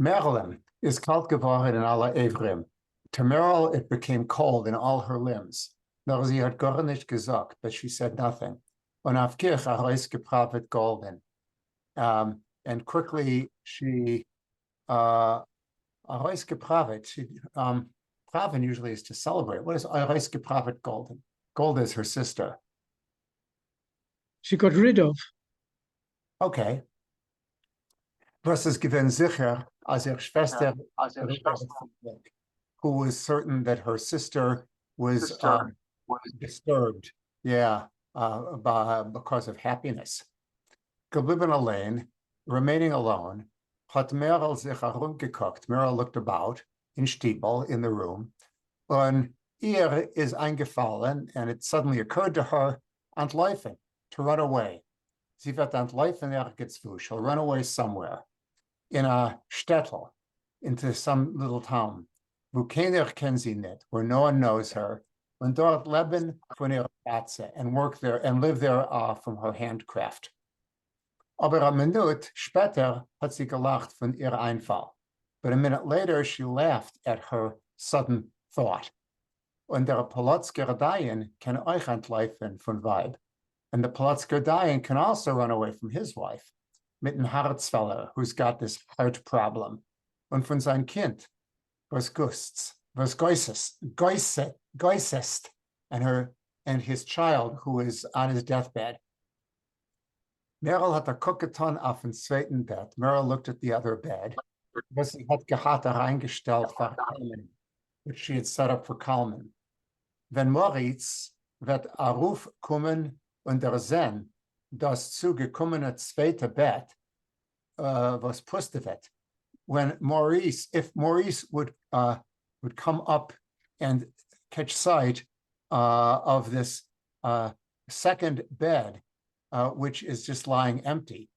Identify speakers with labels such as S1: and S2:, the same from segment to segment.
S1: Merlin is kalt geworden in alle Evrim. To Merle, it became cold in all her limbs. Nur sie hat gar nicht gesagt, but she said nothing. Und auf Kirch herausgepravet golden. And quickly she herausgepravet. Praven usually is to celebrate. What is herausgepravet golden? Gold is her sister.
S2: She got rid of.
S1: Okay. Versus given sicher as ihre Schwester, who was certain that her sister was disturbed, because of happiness. Geblieben allein, remaining alone, hat Merle sich herumgeguckt. Merle looked about in Stiebel, in the room, und ihr is eingefallen, and it suddenly occurred to her, entläufen, to run away. Sie wird entläufen nirgendwo. She'll run away somewhere, in a Städtel, into some little town, wo keiner kennt sie nicht, where no one knows her, und dort leben von ihrer Platze, and work there, and live there from her handcraft. Aber a Minute später hat sie gelacht von ihr Einfall. But a minute later, she laughed at her sudden thought. Und der Polotzker-Dayan can euch entleifen von Weib. And the Polotzker-Dayan can also run away from his wife, mit einem Harzfeller, who's got this heart problem. Und von sein Kind, was geusest, and his child, who is on his deathbed. Merle hat a Kucketon auf dem zweiten Bett. Merle looked at the other bed. Was sie hat gehabt reingestellt für Kalman, which she had set up for Kalman. Wenn Moritz wird a Ruf kommen und sehen, das zugekommene zweite Bett, was pustet wird. If Maurice would come up and catch sight of this second bed, which is just lying empty,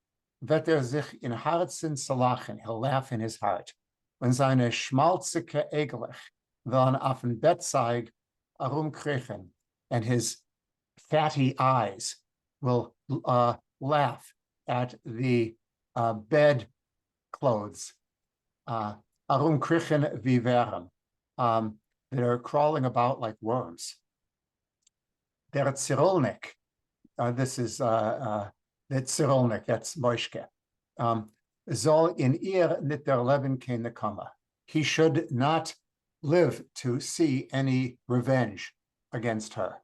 S1: wird sich in Herzen zerlachen, he'll laugh in his heart. When seine schmalzige Eglich werden auf dem Bettzeig herumkriechen, and his fatty eyes will laugh at the bed clothes, herumkriechen wie Wärm, that are crawling about like worms. Der Cyrulnik, this is the Cyrulnik, that's Moishke, soll in ihr nicht der Leben keine komme. He should not live to see any revenge against her.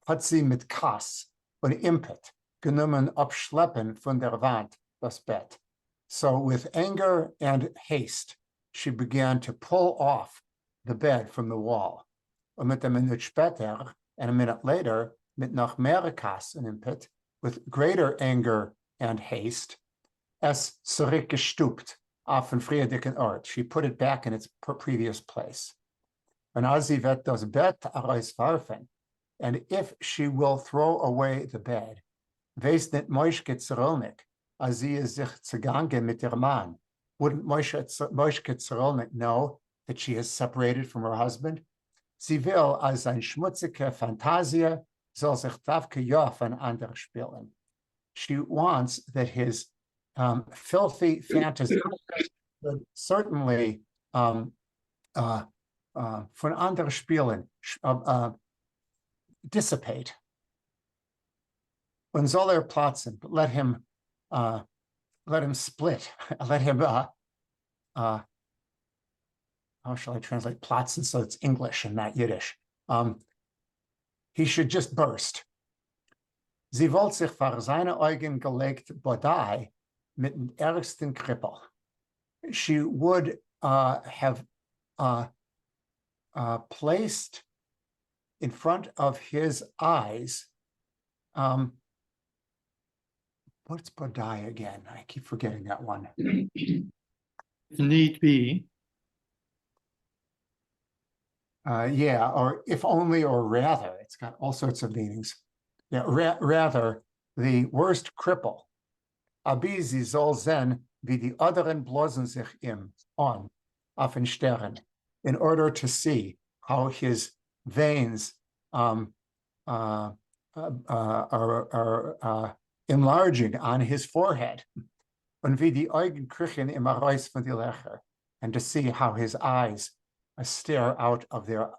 S1: Hat sie mit Kass und Impet genommen abschleppen von der Wand das Bett. So with anger and haste, she began to pull off the bed from the wall. Und mit einer Minute später, and a minute later, mit noch mehr Kass und Impet, with greater anger and haste, es zurückgestupt auf den friedigen Ort. She put it back in its previous place. Und als sie wird das Bett herauswerfen, and if she will throw away the bed, weiß nicht Moishke Zerolnik, als sie ist sich zugange mit ihrem Mann. Wouldn't Moishke Zerolnik know that she has separated from her husband? Sie will als ein schmutzige Fantasie soll sich davke ja von anderen spielen. She wants that his filthy fantasy would certainly von anderen spielen dissipate. Und soll platzen, but let him split, let him how shall I translate platzen so it's English and not Yiddish? He should just burst. Sie wollte sich vor seine Augen gelegt bodai mit dem ärgsten Krippel. She would have placed in front of his eyes, what's bodai again? I keep forgetting that one.
S2: If need be.
S1: Or if only, or rather, it's got all sorts of meanings. Yeah, rather, the worst cripple. Abi sie soll sehen, wie die anderen bloßen sich ihm on, auf den Sternen, in order to see how his veins are enlarging on his forehead. Und wie die Augen kriechen im Reis von die Lecher, and to see how his eyes stare out of their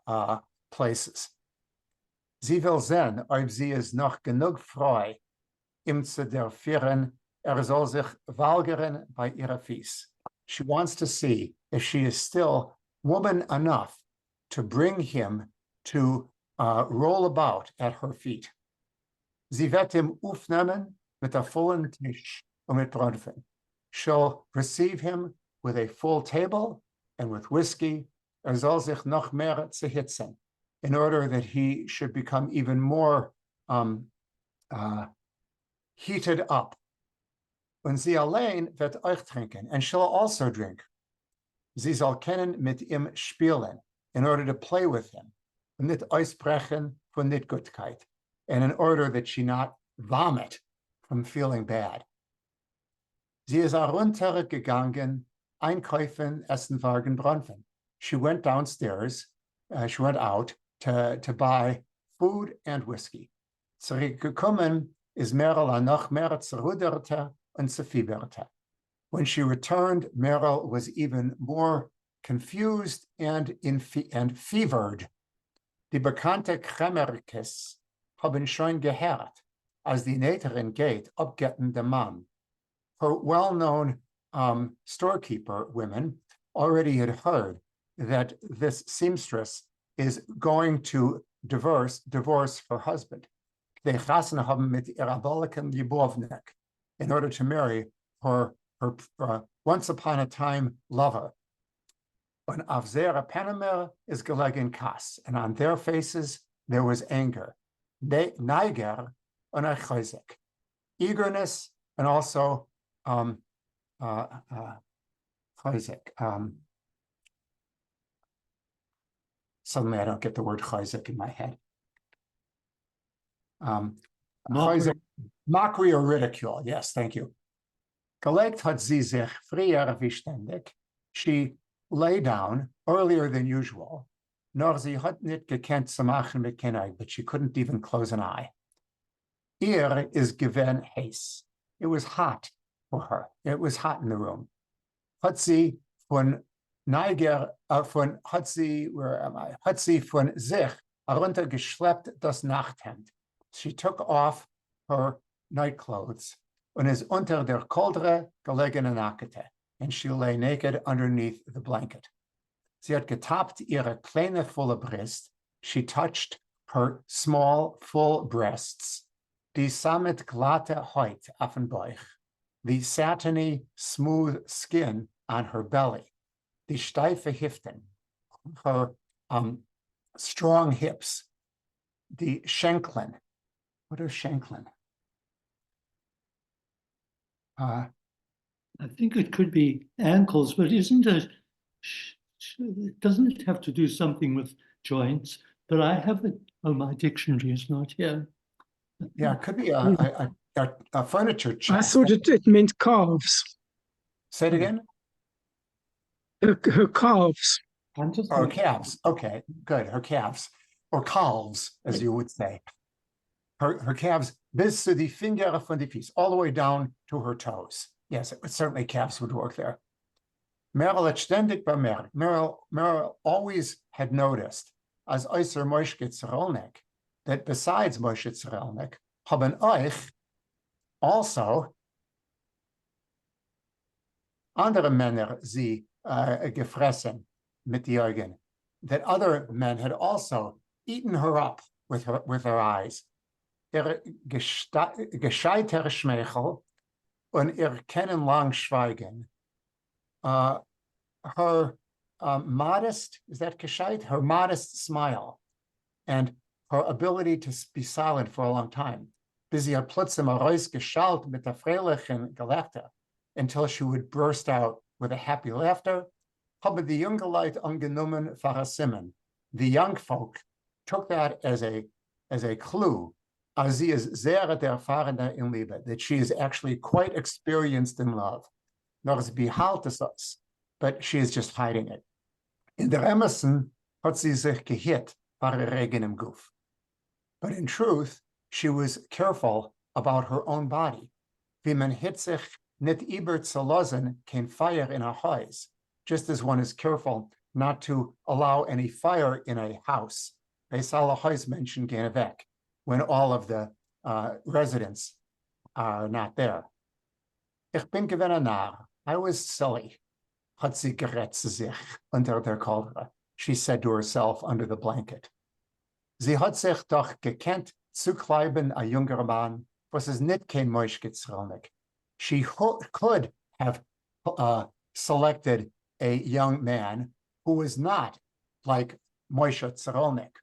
S1: places. Sie will sehen, ob sie es noch genug freu, ihm zu derfieren, soll sich weigern bei ihrer Fies. She wants to see if she is still woman enough to bring him to roll about at her feet. Sie wird ihm aufnehmen mit der vollen Tisch und mit Brunfen. She'll receive him with a full table and with whiskey. Soll sich noch mehr zuhitzen, in order that he should become even more heated up. Und sie allein wird euch trinken, and she'll also drink. Sie soll kennen mit ihm spielen, in order to play with him, und nicht ausbrechen von Nichtgutkeit, and in order that she not vomit from feeling bad. Sie ist heruntergegangen, einkaufen, essen, wagen, brunfen. She went downstairs, she went out to buy food and whiskey. Zurückgekommen ist Merel noch mehr zerruderte und zerfieberte. When she returned, Merel was even more confused and fevered. Die bekannte Krämerkes haben schon gehört, als die Nähterin geht, abgetten der Mann. Her well-known storekeeper women already had heard that this seamstress is going to divorce her husband. Die Chassen haben mit ihrer Balken Ljubovnik in order to marry her once upon a time lover. Und auf their Panamer is gelegen Kass, and on their faces there was anger, Neiger and a chayzik, eagerness, and also chayzik. Suddenly I don't get the word chayzik in my head. Mockery or ridicule, yes, thank you. Gelegt hat sie sich früher wie ständig. She lay down earlier than usual, nor sie hat nicht gekannt zu machen mit Kindern, but she couldn't even close an eye. Ihr is gewesen heiß. It was hot for her. It was hot in the room. Hat sie von hat sie von sich heruntergeschleppt das Nachthemd. She took off her nightclothes und is unter der Koldre gelegen nackte, and she lay naked underneath the blanket. Sie hat getappt ihre kleine volle Brust. She touched her small, full breasts. Die samet glatte Haut auf den Bauch. The satiny, smooth skin on her belly. Die steife Hüften. Her strong hips. Die Schenkeln. What are Schenkeln?
S2: I think it could be ankles, but isn't it? Doesn't it have to do something with joints? But I have it. Oh, my dictionary is not here.
S1: Yeah, it could be a furniture chest.
S3: I thought it meant calves.
S1: Say it again.
S3: Her calves.
S1: Her calves. Okay, good. Her calves, or calves, as you would say. Her calves, bis zu die Finger von die Fies, all the way down to her toes. Yes, certainly calves would work there. Merel hat ständig bemerkt. Merel always had noticed, as äußer Moschke Zerelnik, that besides Moshe Zerelnik, haben euch also andere Männer sie gefressen mit die Augen, that other men had also eaten her up with her eyes. Ihr gescheiter Schmeichel und ihr kennen lang Schweigen. Her modest, is that gescheit? Her modest smile and her ability to be silent for a long time. Bis sie hat plötzlich mal rausgeschallt mit der freilichen Gelächter until she would burst out with a happy laughter. Haben die junge Leute angenommen versimmen. The young folk took that as a clue. As sie is sehr erfahrene in Liebe, that she is actually quite experienced in love. Noch sie behält es us, but she is just hiding it. In der Emerson hat sie sich gehit par Regen im Guf. But in truth, she was careful about her own body. Wie man hit sich nicht über zu lassen, kein Feuer in her Haus. just as one is careful not to allow any fire in a house. Menschen gehen weg when all of the residents are not there. Ich bin gewesen ein Narr. I was silly. Hat sie gerät sich unter der Koldre. She said to herself under the blanket. Sie hat sich doch gekannt zu kleiben a junger Mann, was is nicht kein Moishke Zerolnik. She could have selected a young man who was not like Moshe Zerolnik.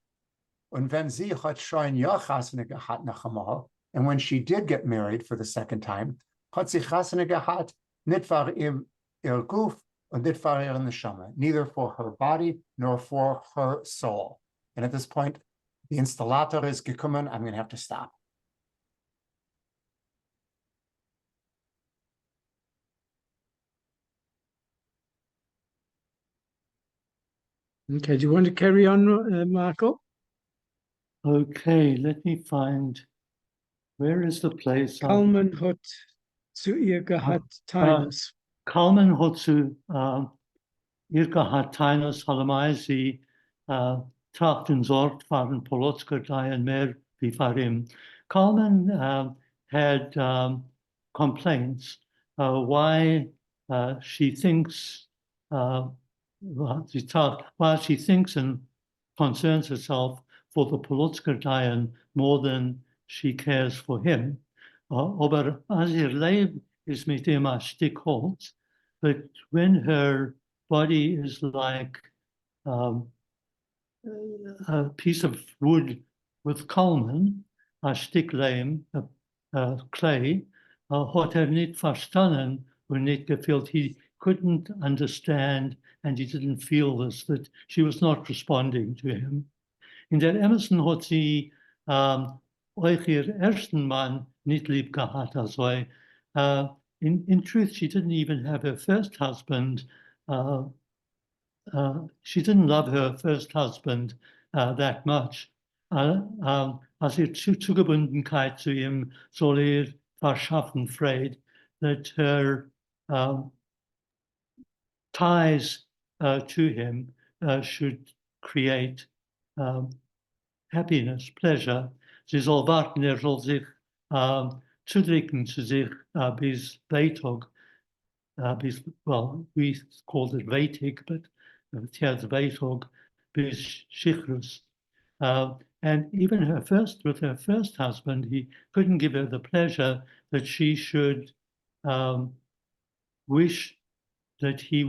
S1: Und wenn sie hat schon ja chasene gehat nach einmal, and when she did get married for the second time, hat sie chasene gehat nicht für ihr Guf und nicht für ihre Neshama, neither for her body nor for her soul. And at this point, the installator is gekommen. I'm going to have to stop.
S3: Okay, do you want to carry on, Michael?
S2: Okay, let me find, where is the place?
S3: Kalman hat zu ihr gehabt Tainus.
S2: Kalman hat zu ihr gehabt Tainus, hallemai sie tracht und sorgt waren Polotsker Dayan mehr wie für ihm. Kalman had complaints why she thinks why she thinks and concerns herself for the Polotsker Dayan more than she cares for him. Aber als ihr Leben ist mit ihm ein Stück Holz, but when her body is like a piece of wood with Kalman, a Stück Lehm, clay, hat nicht verstanden und nicht gefühlt. He couldn't understand and he didn't feel this, that she was not responding to him. In der Emerson hat sie euch ihr ersten Mann nicht lieb gehabt. Also, in truth, she didn't even have her first husband. She didn't love her first husband that much. Als ihr Zugebundenkeit zu ihm soll ihr verschaffen, Fried, that her ties to him should create happiness, pleasure. Sie soll warten, soll sich zudrücken zu sich bis Beitog, well, we called it Veitig, but it's Beitog, bis Shichrus. And even with her first husband, he couldn't give her the pleasure that she should wish that she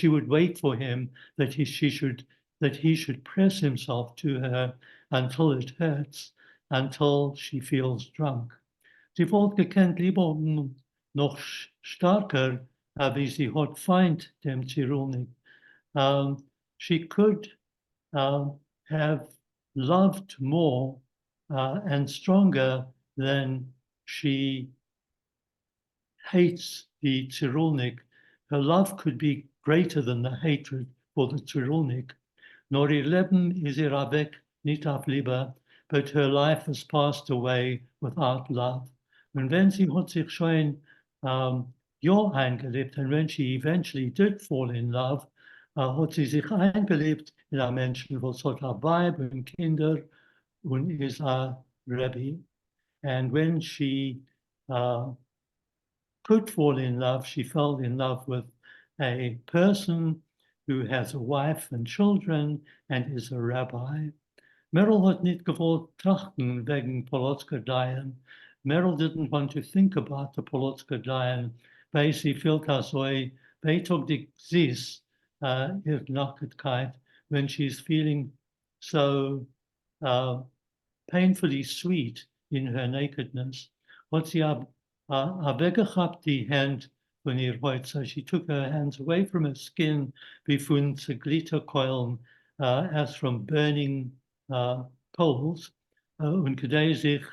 S2: would wait for him, that he should press himself to her until it hurts, until she feels drunk. Sie wollte gekannt lieber noch stärker, wie sie hat Feind dem Zirulnik. She could have loved more and stronger than she hates the Zirulnik. Her love could be greater than the hatred for the Zirulnik. Nor ihr Leben is ihr weg, nicht auf Liebe, but her life has passed away without love. Und wenn sie hat sich schon eingelebt, and when she eventually did fall in love, hat sie sich eingelebt in einen Menschen, was hat ein Weib und Kinder und ist ein Rebbe. And when she could fall in love, she fell in love with a person who has a wife and children and is a rabbi. Merrill hat nicht gewollt trachten wegen Polotsker Dayan. Merrill didn't want to think about the Polotsker Dayan. Weil sie felt as though Beitog dik zis, ihr Nacketkeit, when she's feeling so painfully sweet in her nakedness. Hat sie weggehabt die Hand von ihr Haut, so she took her hands away from her skin, wie von Glitterkeulen, as from burning coals, und gedei sich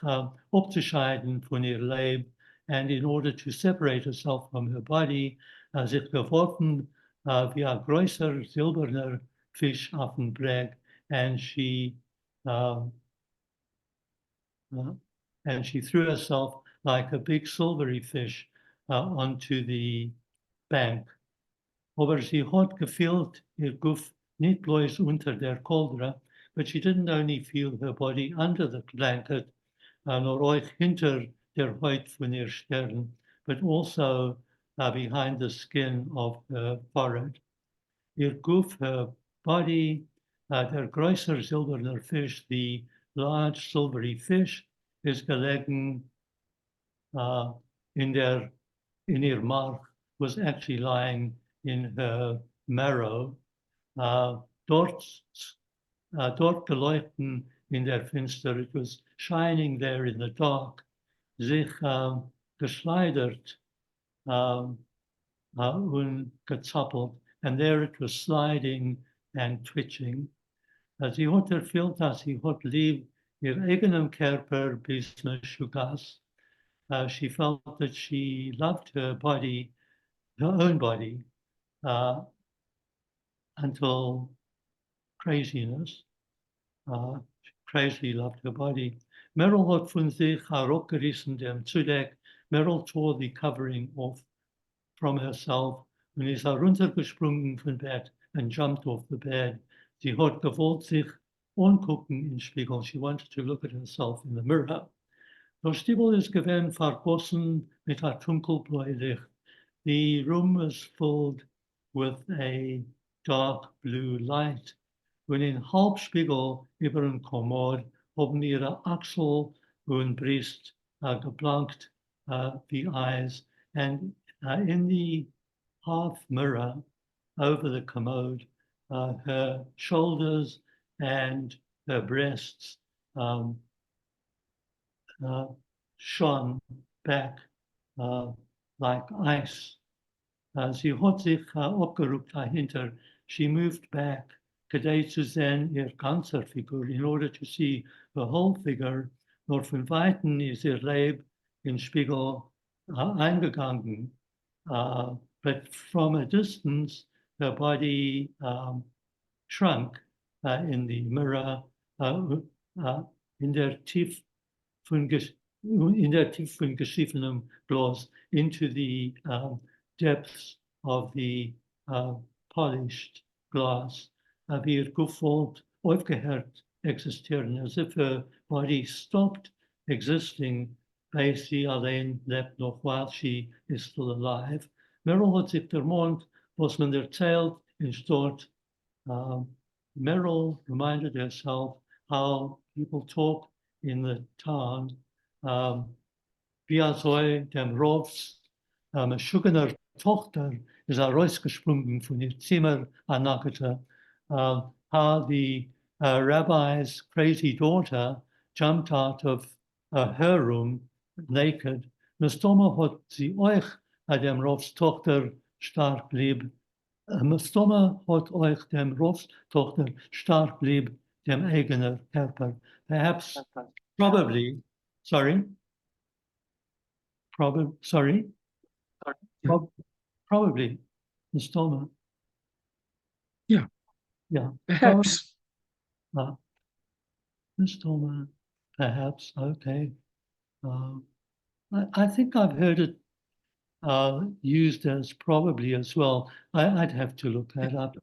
S2: abzuscheiden von ihr Leib, and in order to separate herself from her body, sich geworfen wie ein größer silberner Fisch auf den Breg, and she threw herself like a big silvery fish onto the bank. aber sie hat gefühlt ihr Guff nicht bloß unter der Koldra, but she didn't only feel her body under the blanket, nor euch hinter der Haut von ihr Stern, but also behind the skin of her forehead. Ihr Guff, her body, der größer silberner fish, the large silvery fish, is gelegen in her mark, was actually lying in her marrow. Dort geleuchten in der Finster, it was shining there in the dark, sich geschleudert und gezappelt, and there it was sliding and twitching. Sie hat erfüllt, dass sie hat lieb ihr eigenem Körper bis Meshugas. She felt that she loved her body, her own body, until craziness. She crazily loved her body. Meryl hat von sich herabgerissen dem Zudeck. Meryl tore the covering off from herself und ist heruntergesprungen vom Bett and jumped off the bed. Sie hat gewollt sich angucken in Spiegel. She wanted to look at herself in the mirror. Der Stiebel ist gewesen vergossen mit einem dunkelblauen Licht. The room was filled with a dark blue light. Und in Halbspiegel über den Kommod haben ihre Achsel und Brust geblankt, the eyes. And in the half mirror over the commode, her shoulders and her breasts shone back like ice. Sie hat sich abgerückt dahinter. She moved back kdei zu sehen ihr ganzer Figur, in order to see the whole figure. Nur von Weitem ist ihr Leib in Spiegel eingegangen. But from a distance, her body shrunk in the mirror, in der Tief von geschiefenem Glas, into the depths of the polished glass. Wie ihr Gefühl aufgehört existieren, as if her body stopped existing, weil sie allein lebt noch, while she is still alive. Meryl hat sich ermahnt, was man erzählt in Stort. Meryl reminded herself how people talk in the town. Wie soll dem Rovs Schugener Tochter ist rausgesprungen von ihr Zimmer anakete. How the rabbi's crazy daughter jumped out of her room naked. Mestoma hat sie euch dem Rovs Tochter stark lieb. Mestoma hat euch dem Rovs Tochter stark lieb, dem eigenen Körper. Perhaps, probably, sorry. Probably, Mestoma.
S3: Yeah.
S2: Yeah.
S3: Perhaps.
S2: Mestoma, perhaps, okay. I think I've heard it used as probably as well. I'd have to look that up.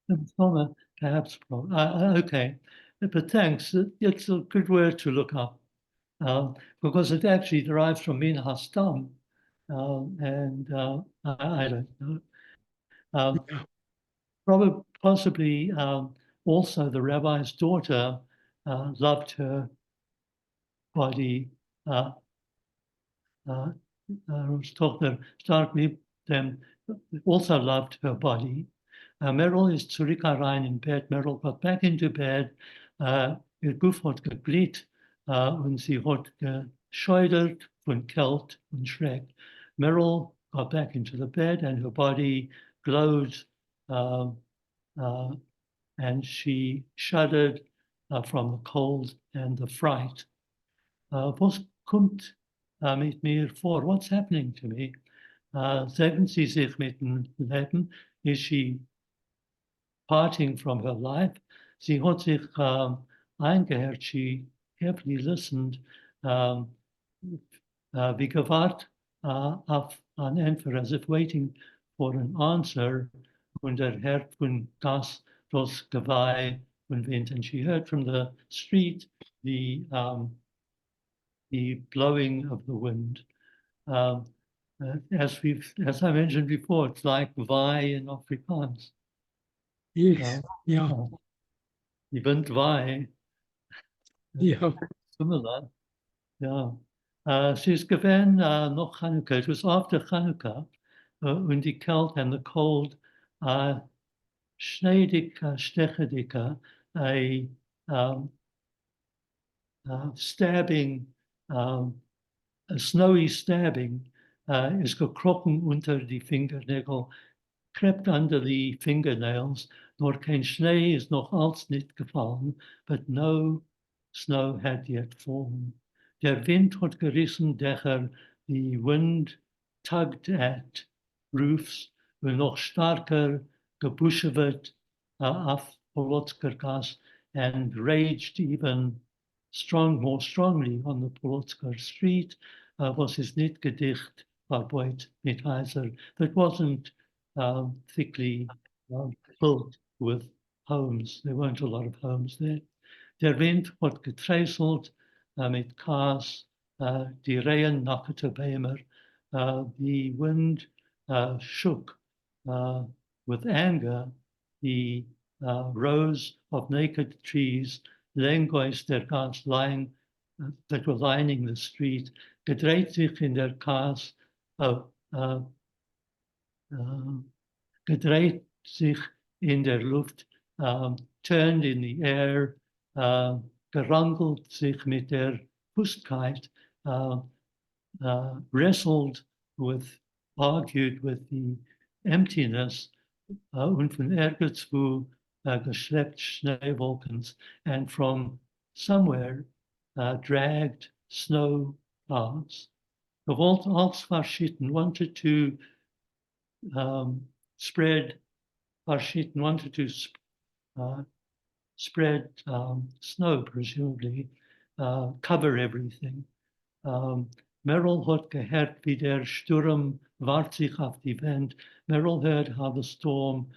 S2: Mestoma, perhaps, okay. But thanks, it's a good word to look up. Because it actually derives from min hastam, and I don't know. Probably, possibly, also the rabbi's daughter loved her body. Tochter stark also loved her body. Meryl is zurück rein in bed. Meryl got back into bed. Ihr Guff hat gebläht und sie hat gescheudert von Kälte und Schreck. Meryl got back into the bed and her body glowed and she shuddered from the cold and the fright. Was kommt mit mir vor? What's happening to me? Sagen Sie sich mit dem Leben? Is she parting from her life? Sie hat sich eingehört. She carefully listened. Wie gewahrt auf ein Antwort, as if waiting for an answer when der Herd von das Geweih von Wind. And she heard from the street the blowing of the wind. As I mentioned before, it's like Vai in Afrikaans.
S3: Yes, yeah,
S2: Die Wind Vai,
S3: yeah.
S2: similar. Yeah. She's given noch Hanukkah. It was after Hanukkah, when the Celt and the cold, Schneidika, Stechedika, a stabbing, a snowy stabbing, is gekrochen unter die Fingernägel, crept under the fingernails, nor kein Schnee is noch als nicht gefallen, but no snow had yet fallen. Der Wind had gerissen Dächer, the wind tugged at roofs, were noch starker gebuschewert auf Polotsker Gas, and raged even more strongly on the Polotsker street, was his niet gedicht verbeut mit Heiser. That wasn't thickly built with homes. There weren't a lot of homes there. Der Wind had getreißelt met kaas, die Regen nackte Bämer. The wind shook with anger the rows of naked trees, Lengois der Gas lying that were lining the street, gedreht sich in der Gas, gedreht sich in der Luft, turned in the air, gerangelt sich mit der Fustkeit, wrestled with, argued with the emptiness, und von irgendwo geschleppt Schneewolkens, and from somewhere dragged snow clouds. The als verschieden wanted to spread, verschieden wanted to spread snow, presumably, cover everything. Merrill had gehört, wie der Sturm wart sich auf die Wand. Merrill heard how the storm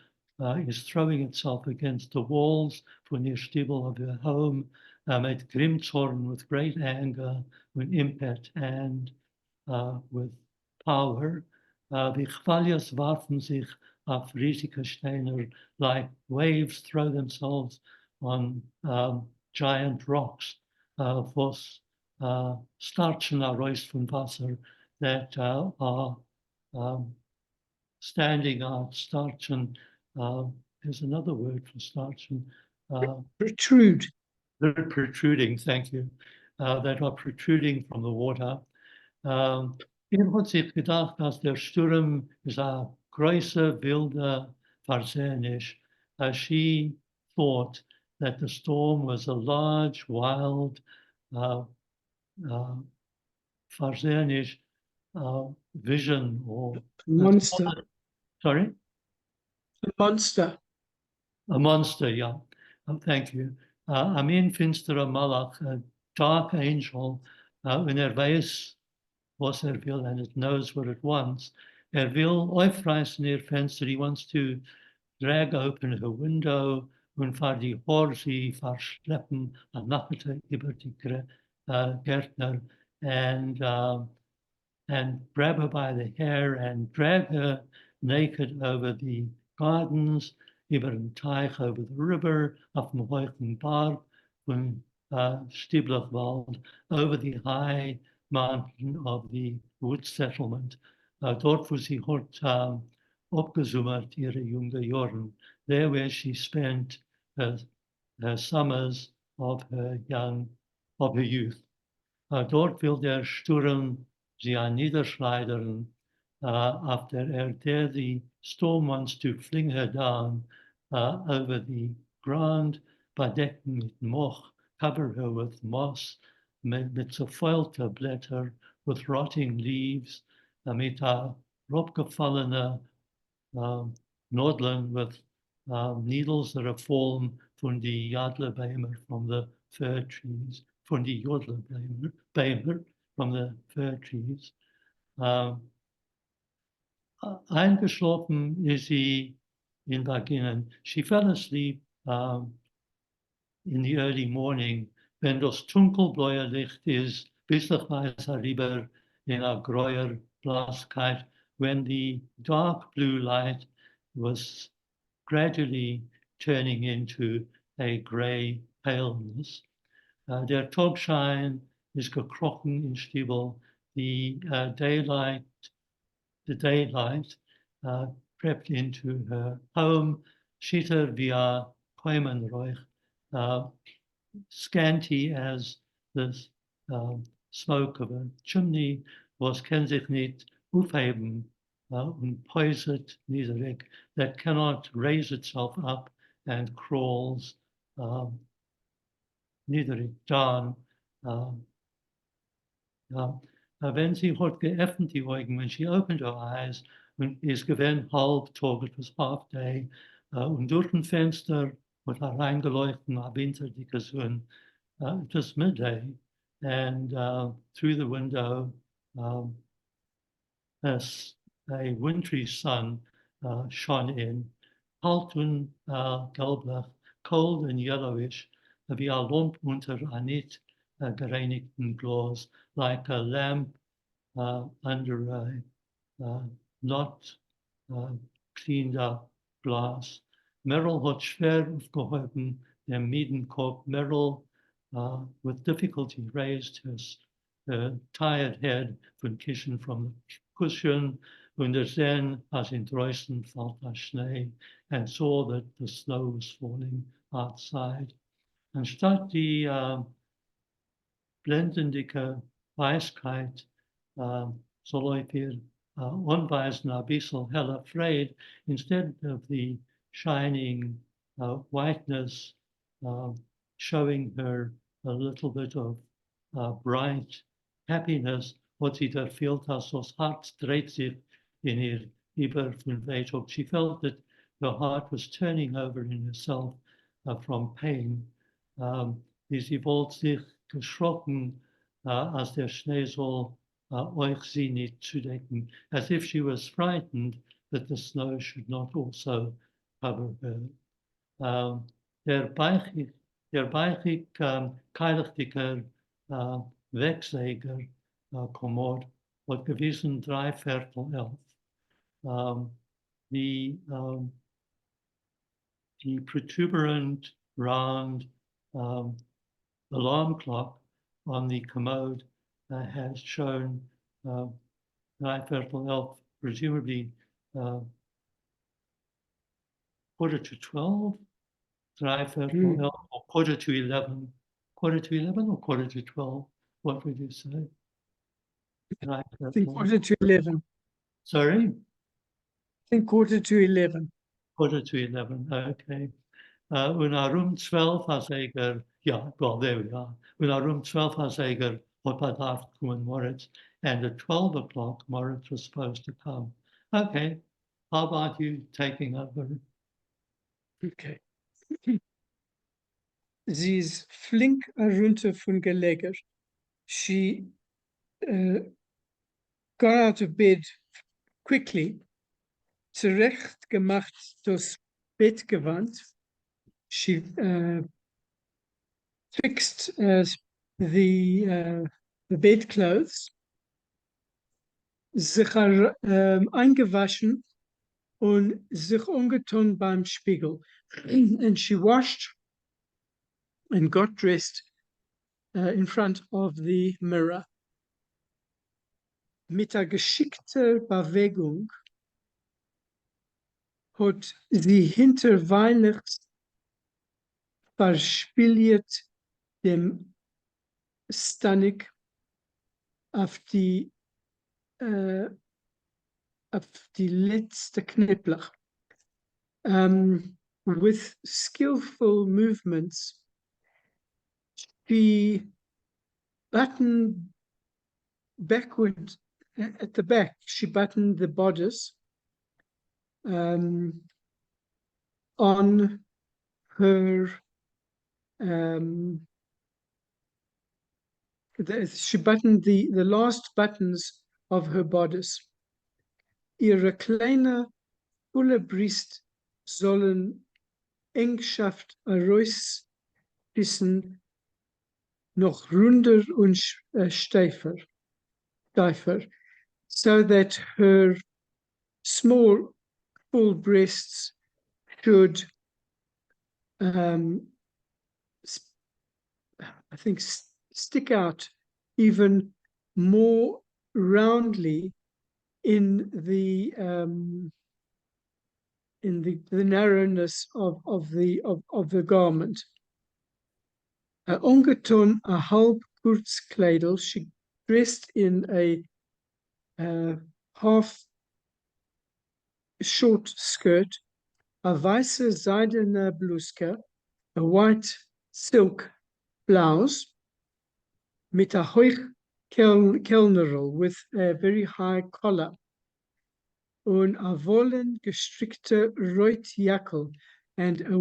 S2: is throwing itself against the walls von ihr Stiebel of her home, mit Grimzorn, with great anger, with impetus, and with power. Die Chvalias warfen sich auf riesige Steine, like waves throw themselves on giant rocks, was starchen arois von Wasser that are standing out. Starchen is another word for starchen.
S3: Protrude.
S2: They're protruding, thank you, that are protruding from the water. Hat sich gedacht, dass der Sturm ist ein großer, wilder Versehnisch. She thought that the storm was a large, wild, Versehnisch vision or
S3: Monster.
S2: Sorry?
S3: A monster.
S2: A monster, yeah. Thank you. I mean, finsterer Malach, a dark angel, when weiß, was will, and it knows what it wants. Will aufreißen ihr Fenster. He wants to drag open her window und vor die Horsi verschleppen am Nachmittag über die Gärtner and grab her by the hair and drag her naked over the gardens, über den Teich, over the river, auf dem hohen Berg von Stieblachwald, over the high mountain of the wood settlement. Dort, wo sie hat abgesummert ihre junge Jahren, there where she spent her summers of her youth. Dort will der Sturm sie niederschleudern, after there the storm wants to fling her down over the ground, bedecken mit Moch, cover her with moss, mit zerfäulter Blätter, with rotting leaves, mit abgefallene Nadeln, with needles that have fallen from the Jodlerbeimer, from the fir trees, from the Jodlerbeimer, from the fir trees. eingeschlafen ist sie in AGUNE. She fell asleep in the early morning, wenn das dunkelblaue Licht ist, bislicherweise rüber in a greuer Blaskheit, when the dark blue light was gradually turning into a grey paleness. Der Tagschein ist gekrochen in Stiebel. The daylight crept into her home. Schitter via Keumenreich, scanty as the smoke of a chimney, was kann sich nicht aufheben und poiset niederig, that cannot raise itself up and crawls niederig down. When she had geöffnet die Augen, when she opened her eyes, und is gewesen halb Tag, it was half day, und durch ein Fenster hat reingeleuchtet nach winterdicke Sonne. It was midday, and through the window, as a wintry sun shone in, halt und gelblich, cold and yellowish, wie a lamp unter a nicht gereinigten Glas, like a lamp under a not cleaned up glass. Merrill hat schwer aufgehoben, dem Miedenkopf. Merrill, with difficulty, raised his tired head von Kischen from the cushion, und then, as in draußen fällt der Schnee, and saw that the snow was falling outside. Anstatt die blendendicke Weisheit soll ich dir anweisen, ein bisschen heller Freude, instead of the shining whiteness showing her a little bit of bright happiness, hat sie da fehlt, als das Herz dreht sich in ihr über von Weithof. She felt that her heart was turning over in herself from pain. Sie wollte sich geschrocken, als der Schnee soll euch sie nicht zudecken, as if she was frightened that the snow should not also cover her. Der beichig keilichtiger Wegsäger Kommod hat gewesen 11:45. The protuberant round alarm clock on the commode has shown 11:45, presumably 11:45, 11:45, or 11:45, 11:45 or 11:45. What would you say?
S3: I think 11:45.
S2: Sorry?
S3: I think 11:45.
S2: 11:45, okay. Und um 12 als yeah, well, there we are. Und um 12 als hat man aufgekommen, Moritz, and at 12 o'clock, Moritz was supposed to come. Okay, how about you taking over?
S3: Okay. Sie ist flink runter von gelegen. She got out of bed quickly, zurecht gemacht das Bettgewand. She fixed the bedclothes, sich eingewaschen und sich umgetan beim Spiegel. And she washed and got dressed in front of the mirror. Mit einer geschickten Bewegung hat sie hinterweilig verspielt dem Stanik auf die letzte Knippler. With skillful movements, she buttoned backward at the back. She buttoned the bodice on her. She buttoned the last buttons of her bodice. ihre kleine volle Brust sollen Engschaft herausbissen, noch runder und steifer, so that her small, full breasts should, I think, stick out even more roundly in the narrowness of the garment. Ongeton a halb kurzkleidel, she dressed in a half short skirt, a weiße seidene Bluske, a white silk blouse, mit a hoich Kellnerl, with a very high collar, und a wollen gestrickte Reutjackel, and a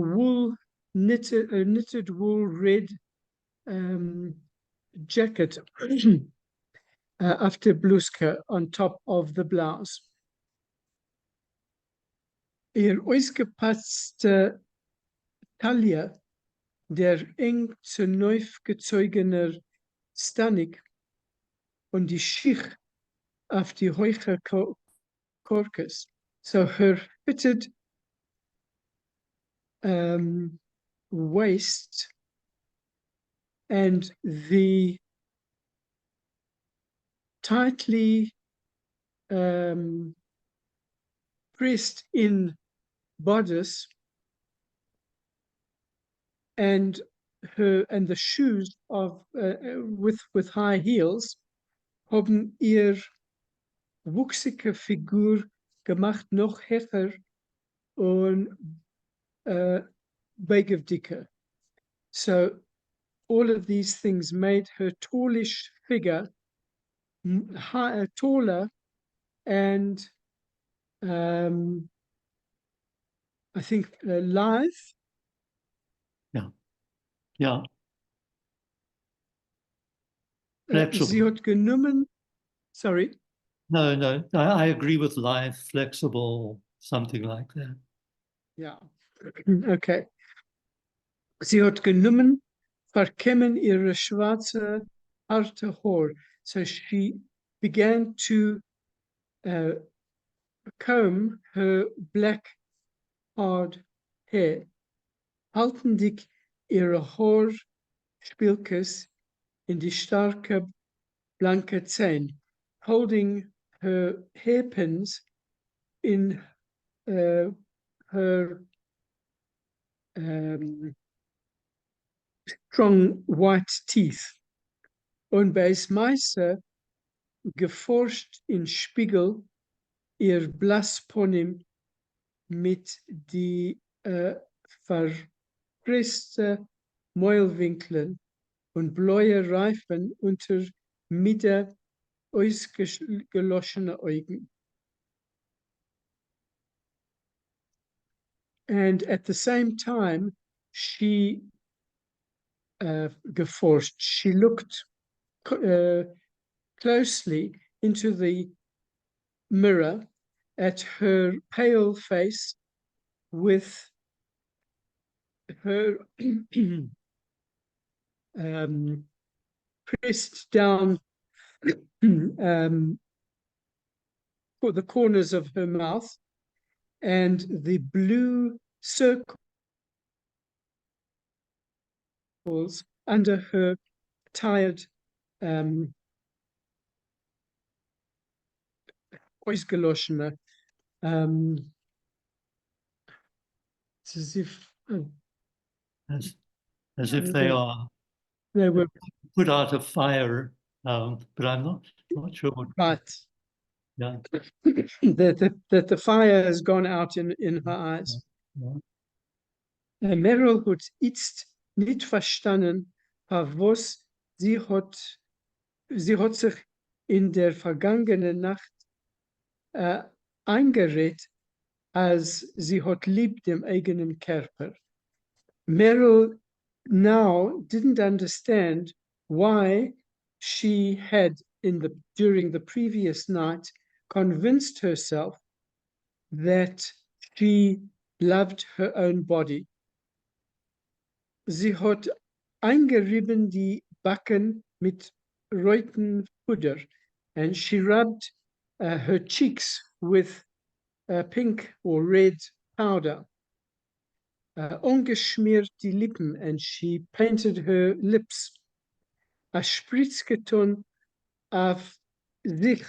S3: knitted wool red jacket after bluska on top of the blouse. Ihr ausgepasste Taille, der eng zu neuf gezeugener Stanik und die Schicht auf die hohe Korkes. So her fitted waist and the tightly pressed in bodice and the shoes of with high heels haben ihr wuchsige Figur gemacht noch hecher und dicker. So all of these things made her tallish figure taller, and I think lithe.
S2: Yeah. Flexible.
S3: Sie hat genommen, sorry.
S2: No, I agree with live, flexible, something like that.
S3: Yeah, okay. Sie hat genommen, verkämmen ihre schwarze, harte Haar. So she began to comb her black, hard hair. Haltendig ihre Haarspielkes in die starke, blanke Zähne, holding her hairpins in her strong white teeth. Und bei Meise geforscht in Spiegel ihr Blassponym mit die verpresste Mäulwinkeln und blaue Reifen unter Mitte ausgeloschene Augen. And at the same time, she geforscht. She looked closely into the mirror at her pale face with her pressed down for the corners of her mouth, and the blue circles under her tired ausgeloschene, it's as if
S2: as if they are
S3: they were
S2: put out of fire, but I'm not sure what.
S3: right.
S2: Yeah.
S3: that the fire has gone out in her eyes.
S2: Yeah.
S3: Meryl hat jetzt nicht verstanden, was sie hat sich in der vergangenen Nacht eingeredet, als sie hat lieb dem eigenen Körper. Meryl now didn't understand why she had during the previous night convinced herself that she loved her own body. Sie hat eingerieben die Backen mit roten Puder, and she rubbed her cheeks with pink or red powder. Ungeschmiert die Lippen, and she painted her lips. A Spritz getan auf sich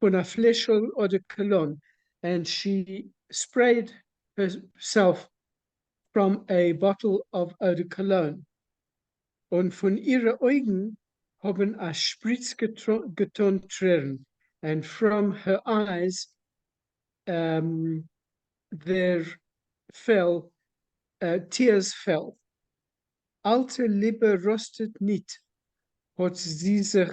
S3: von a Fläschel oder Cologne, and she sprayed herself from a bottle of eau de cologne. Und von ihren Augen haben a Spritz getan Tränen, and from her eyes there fell, tears fell. Alte Liebe rostet niet, hat sie sich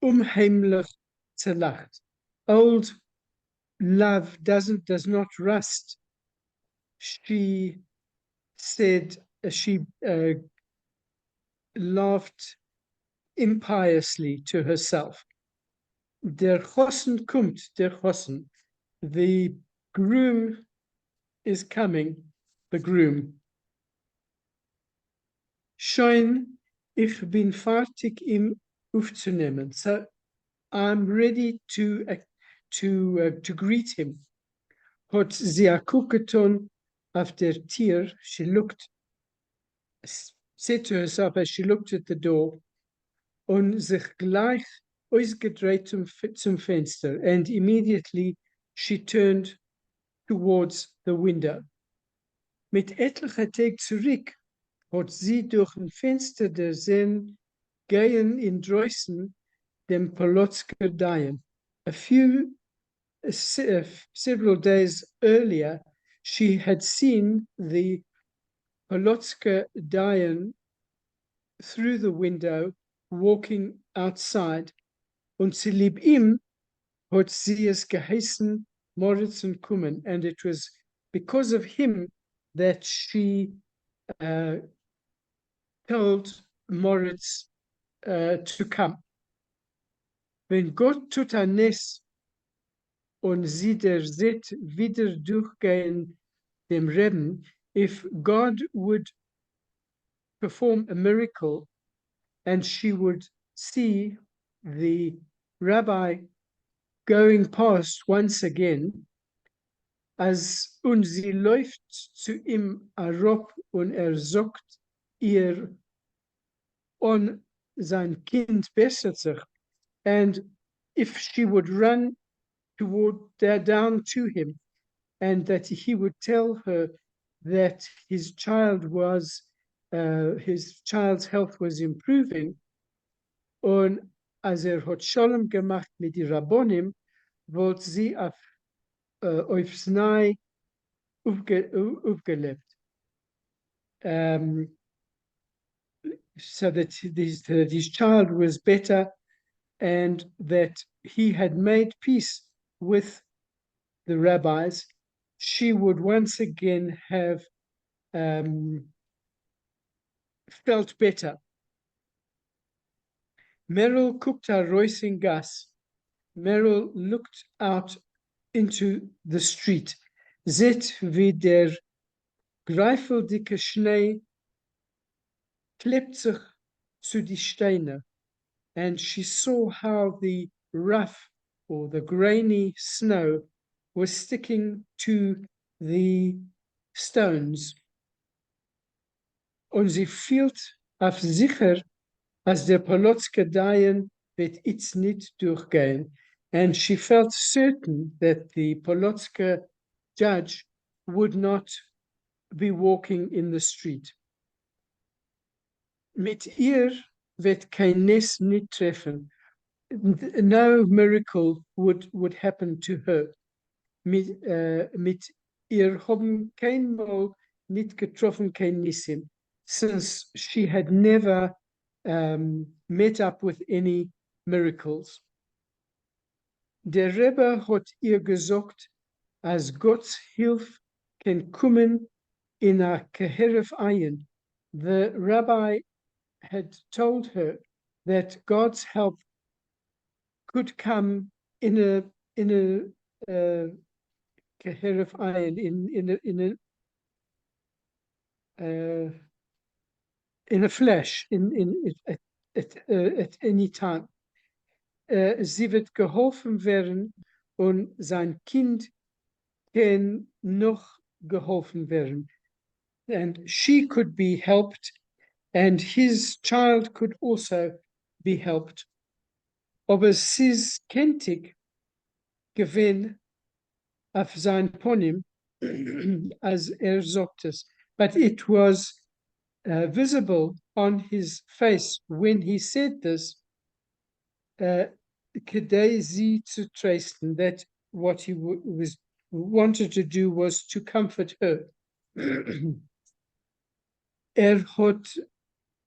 S3: unheimlich zerlacht. Old love does not rust. She said, she laughed impiously to herself. Der Chosen kommt, der Chosen. The groom is coming, the groom. Schon, ich bin fertig, ihm aufzunehmen. So I'm ready to greet him. Hat sie a getan auf der Tür. She looked, said to herself as she looked at the door, und sich gleich ausgedreht zum Fenster, and immediately she turned towards the window. Mit etlicher Tag zurück hat sie durch ein Fenster der Seen gehen in draußen dem Polotsker Dayen. Several days earlier, she had seen the Polotsker Dayen through the window walking outside. Und sie lieb ihm hat sie es geheißen Moritz und kommen. And it was because of him that she told Moritz to come. Wenn Gott tut ein Ness und sie der Zet wieder durchgehen dem Reben, if God would perform a miracle and she would see the rabbi going past once again, as und sie läuft zu ihm herab und sagt ihr, und sein Kind bessert sich, and if she would run down to him, and that he would tell her that his child's health was improving, und als hat Shalom gemacht mit die Rabbonim, wollte sie aufs Neue aufgelebt. So that his child was better, and that he had made peace with the rabbis. She would once again have felt better. Merrill guckte raus in Gas. Merrill looked out into the street. Seht, wie der greifeldicke Schnee klebt sich zu die Steine. And she saw how the rough or the grainy snow was sticking to the stones. Und sie fühlt auf sicher, als der Polotsker Dayen wird it's nicht durchgehen. And she felt certain that the Polotsker judge would not be walking in the street. Mit ihr wird kein Ness nicht treffen. No miracle would happen to her. Mit ihr haben keinmal nicht getroffen, kein Nissim, since she had never met up with any miracles. Der Rebbe hat ihr gesagt, als Gottes Hilfe kann kommen in a Keheref Ayin. The rabbi had told her that God's help could come in a geherf ein in a flash at any time. Sie wird geholfen werden und sein Kind kann noch geholfen werden. And she could be helped, and his child could also be helped. Aber sie ist kentig gewinn auf sein Ponym, as sagt es. But it was visible on his face when he said this, kedai sie zu trösten, that what he wanted to do was to comfort her. Hat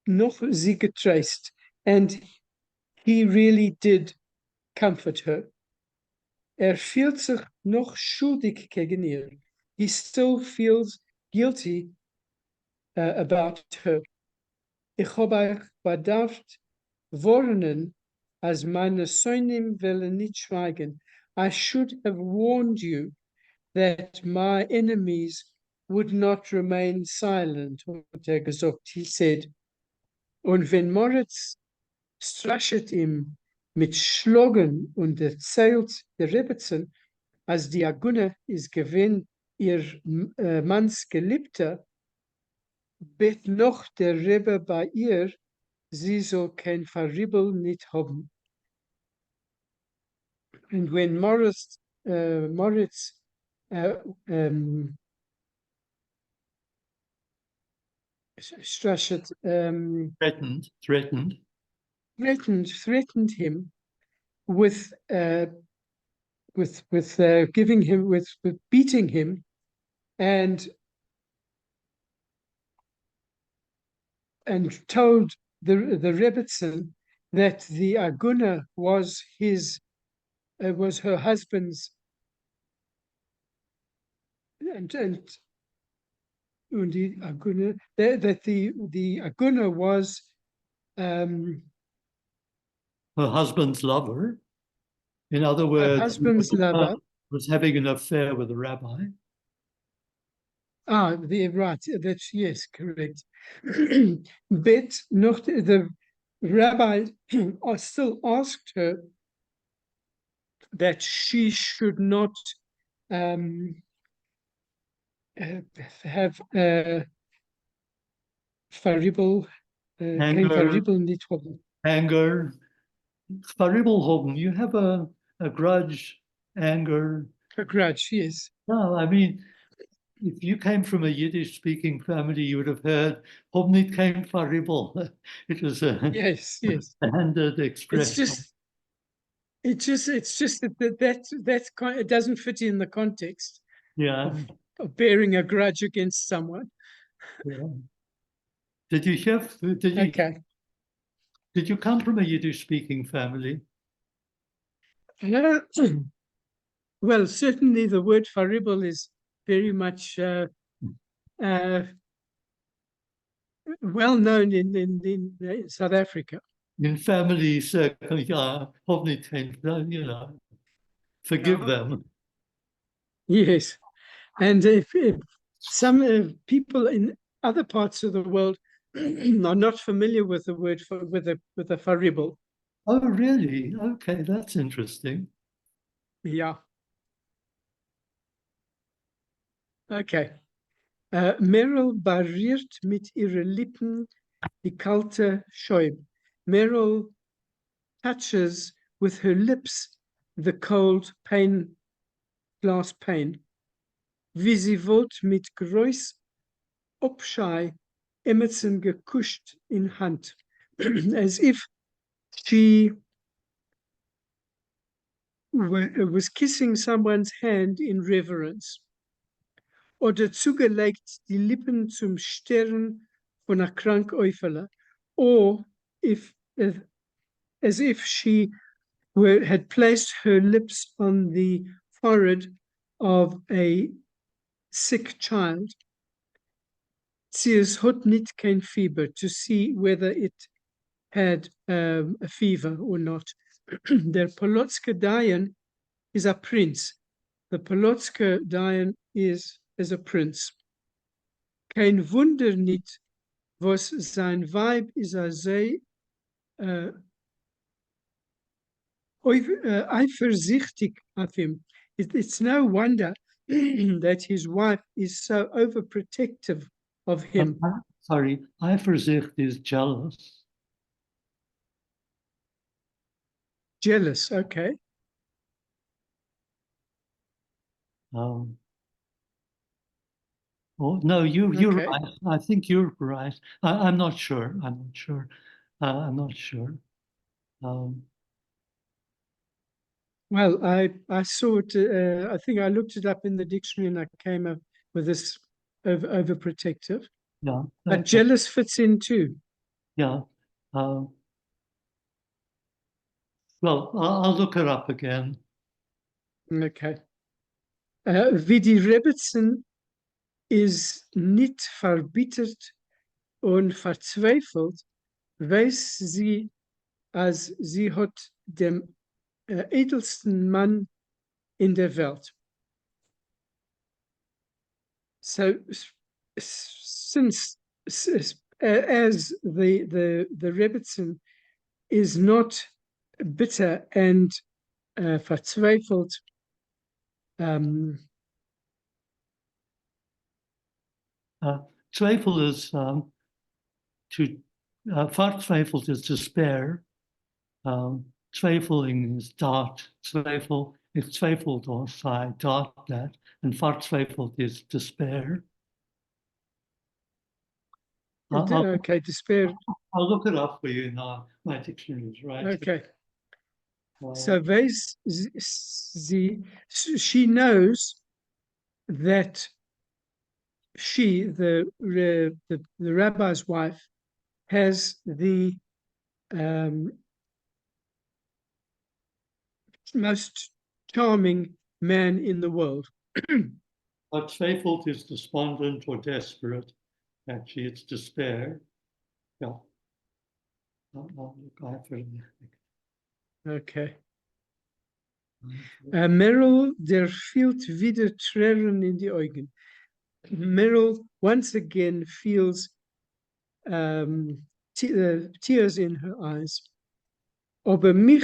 S3: noch sie getröst, and he really did comfort her. Fühlt sich noch schuldig gegen ihr. He still feels guilty about her. Ich habe euch bedarft warnen, als meine Söhne wollen nicht schweigen. I should have warned you that my enemies would not remain silent, hat gesagt. He said, und wenn Moritz strashet ihm mit Schlagen und erzählt der Rebbetzin, als die Agune ist gewinn ihr Manns Geliebter, bet noch der Rebbe bei ihr, sie soll kein Verribbel nicht haben. And when Moritz strashet,
S2: Threatened.
S3: threatened him with giving him with beating him and told the Rebbetzin that the Aguna was her husband's, and the Aguna, that the Aguna was
S2: Her husband's lover. In other words,
S3: husband's lover.
S2: Was having an affair with a rabbi.
S3: Right, that's, yes, correct. But not the rabbi still asked her that she should not have faribel, kein faribel nicht haben.
S2: Anger. Faribel haben. You have a grudge, anger.
S3: A grudge, yes.
S2: No, I mean, if you came from a Yiddish-speaking family, you would have heard "Hab nicht kein Faribel." It was a
S3: yes,
S2: standard expression.
S3: It's just that kind, it doesn't fit in the context.
S2: Yeah.
S3: Of bearing a grudge against someone.
S2: Yeah. Did you come from a Yiddish-speaking family?
S3: Well, certainly the word faribel is very much well known in South Africa.
S2: In family circles, yeah, forgive them.
S3: Yes, and if some people in other parts of the world are not familiar with the word with a faribel.
S2: Oh, really? Okay, that's interesting.
S3: Yeah. Okay. Meryl barriert mit ihren Lippen die kalte Scheub. Meryl touches with her lips the cold glass pane. Wie sie wollt mit groß Abscheu Emerson gekuscht in Hand. As if she was kissing someone's hand in reverence. Oder zugelegt die Lippen zum Stern von einer Krankäufele, or as if she had placed her lips on the forehead of a sick child. Sie hat nicht kein Fieber, to see whether it had a fever or not. Der Polotske Dayan is a prince. the Polotska Dian is as a prince. Kein Wunder nicht, was sein Weib is a sehr eifersüchtig of him. It's no wonder that his wife is so overprotective of him.
S2: Sorry, eifersucht is jealous.
S3: Jealous, okay.
S2: Oh no, you're
S3: Okay.
S2: right. I think you're right. I'm not sure. I'm not sure. I'm not sure.
S3: Well, I saw it. I think I looked it up in the dictionary and I came up with this overprotective.
S2: Yeah.
S3: But jealous fits in too.
S2: Yeah. Well, I'll look it up again.
S3: Okay. Wie die Rebbitzen is nicht verbittert und verzweifelt, weiß sie, als sie hat dem edelsten Mann in der Welt. So, since as the Rebbitzen is not bitter and verzweifelt,
S2: Twijfel is verzweifelt is despair. Twijfeling is doubt. Twijfel, ik twijfelt als I doubt that. And verzweifelt is despair.
S3: okay, despair.
S2: I'll look it up for you now. My dictionary is right.
S3: Okay. So she knows that she, the rabbi's wife, has the most charming man in the world.
S2: But twijfelt is despondent or desperate. Actually, it's despair. Yeah. I'll look after it.
S3: Okay. Meryl, der fehlt wieder Tränen in die Augen. Meryl once again feels tears in her eyes. Aber mich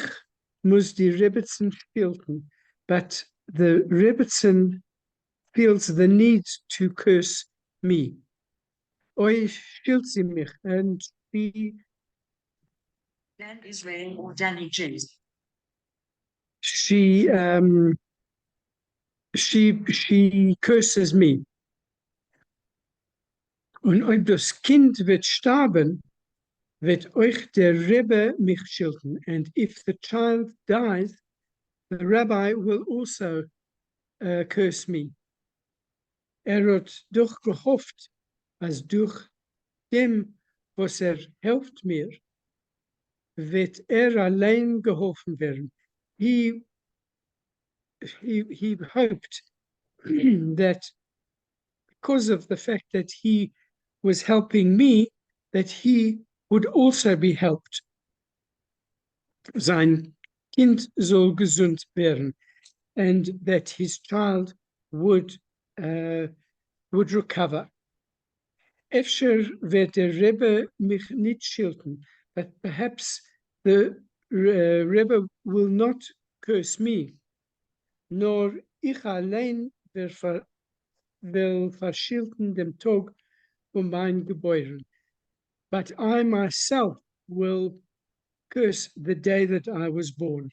S3: muss die Rebbitzen filten, but the Rebbitzen feels the need to curse me. Euch schilt sie mich, and
S4: Dan Israel or Danny Jews.
S3: she curses me. Und ob das Kind wird sterben, wird euch der Rebbe mich schilten. And if the child dies, the rabbi will also curse me. Hat doch gehofft, als durch dem, was helft mir, wird allein geholfen werden. He hoped that because of the fact that he was helping me, that he would also be helped. Sein Kind soll gesund werden, and that his child would recover. Efter wird der Rebbe mich nicht schilten, but perhaps the Rebbe will not curse me, nor ich allein will verschilten dem Tag mein Gebäude. But I myself will curse the day that I was born.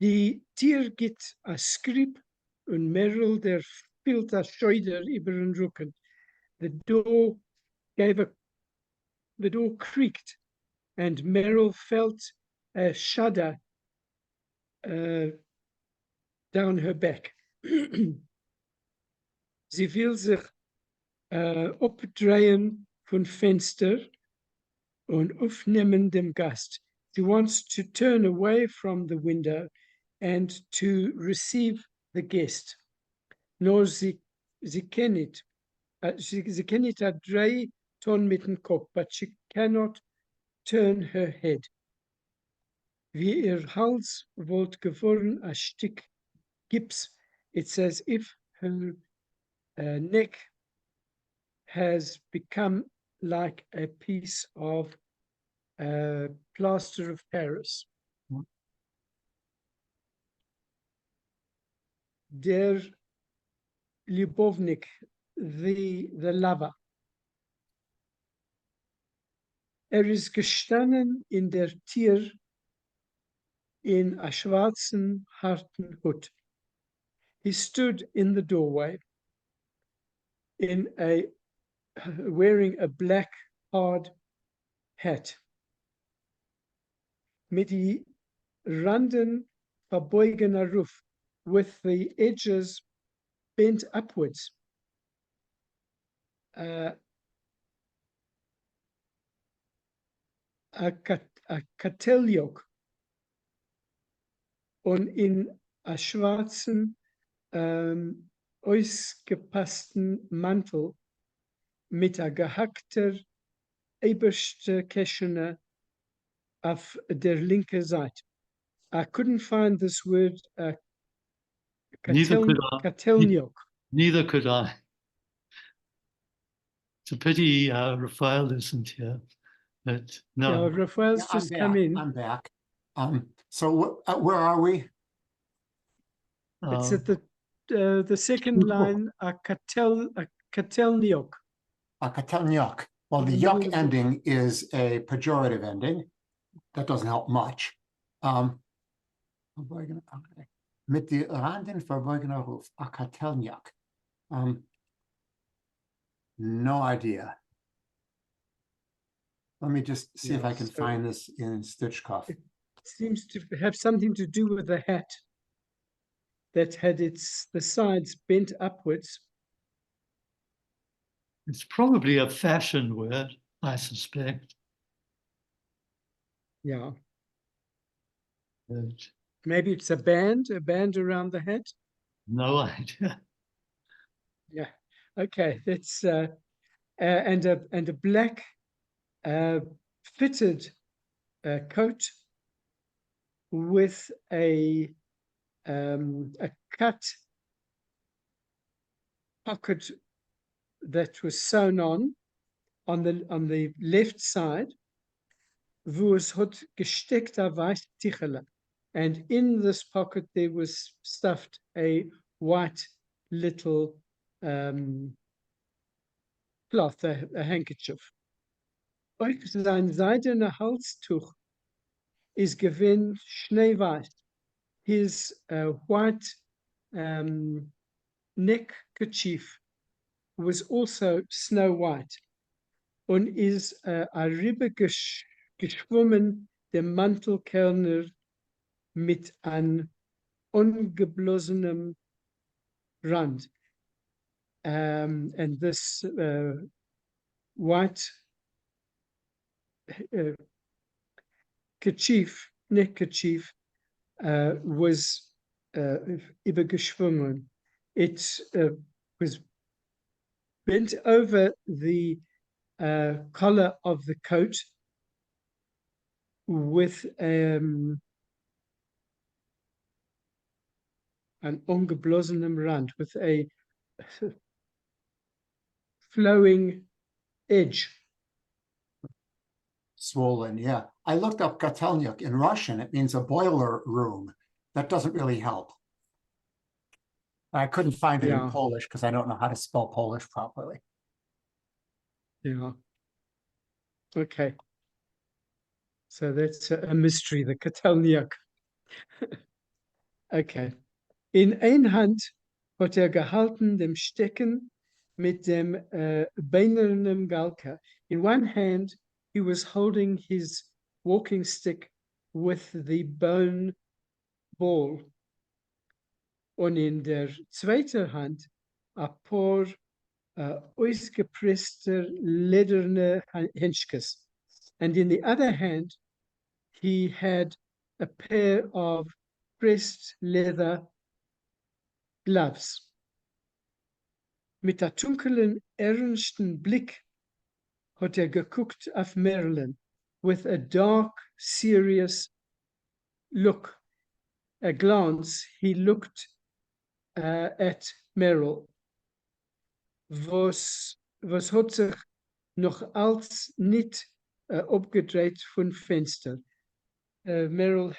S3: Die Tier gibt a Skrip und Meryl der spielt a Scheuder über den Rücken. The door creaked and Meryl felt a shudder down her back. Sie will sich opdrehen von Fenster und aufnehmen dem Gast. She wants to turn away from the window and to receive the guest. Nor sie kann nicht. She can it a dry ton mit dem Kopf, but she cannot turn her head. Wie ihr Hals wollt geworden a Stück gips. It's as if her neck has become like a piece of plaster of Paris.
S1: Mm.
S3: Der Ljubovnik, the lover. Is gestanden in der Tür in a schwarzen, harten Hut. He stood in the doorway wearing a black, hard hat. Mit die randen verbeugener roof, with the edges bent upwards. A Kateljok und in a schwarzen, ausgepassten Mantel mit a gehackter Eberste Keschene auf der linken Seite. I couldn't find this word,
S2: Neither could I.
S3: Kateljok.
S2: Neither could I. It's a pity Raphael isn't here. But no,
S3: Yeah, Raphael's
S1: Yeah,
S3: just come in.
S1: I'm back. So where are we?
S3: It's at the second line, a Kateljok.
S1: A Katelnyok. Well, the
S3: In the middle
S1: yuk
S3: of the-
S1: ending is a pejorative ending. That doesn't help much. Verbeugener, okay. Mit die Randen verbeugener Ruf. A Katelnyok. No idea. Let me just see if
S3: Yeah,
S1: I can
S3: so-
S1: find this in Stitchkoff.
S3: Seems to have something to do with the hat that had the sides bent upwards.
S2: it's probably a fashion word, I suspect.
S3: Yeah,
S2: But
S3: maybe it's a band around the hat.
S2: no idea.
S3: Yeah, okay, that's and a black fitted coat with a cut pocket that was sewn on the left side, wo es hat gesteckter weiß Tichele. And in this pocket there was stuffed a white little cloth, a handkerchief. Euch sein seidener Halstuch is gewinn schneeweiß. His white neckerchief was also snow white und is arriba geschwommen dem Mantelkellner mit an ungeblossenem Rand. And this white neckerchief was übergeschwungen. It was bent over the collar of the coat with an ungeblossenem Rand, with a flowing edge.
S1: Swollen, yeah. I looked up Katelnyuk in Russian. It means a boiler room. That doesn't really help. I couldn't find it in
S3: Yeah.
S1: Polish because I don't know how to spell Polish properly.
S3: Yeah. Okay. So that's a mystery, the Katelniak. Okay. In ein Hand hat gehalten dem Stecken mit dem beinernen Galka. In one hand, he was holding his walking stick with the bone ball. Und in der zweiten Hand a paar ausgepresster lederne Henschkes. And in the other hand, he had a pair of pressed leather gloves. Mit der dunklen, ernsten Blick hat geguckt auf Merlin with a dark, serious look. A glance, he looked at Merrill. Was hat sich noch als nicht opgedreht von Fenster. Merrill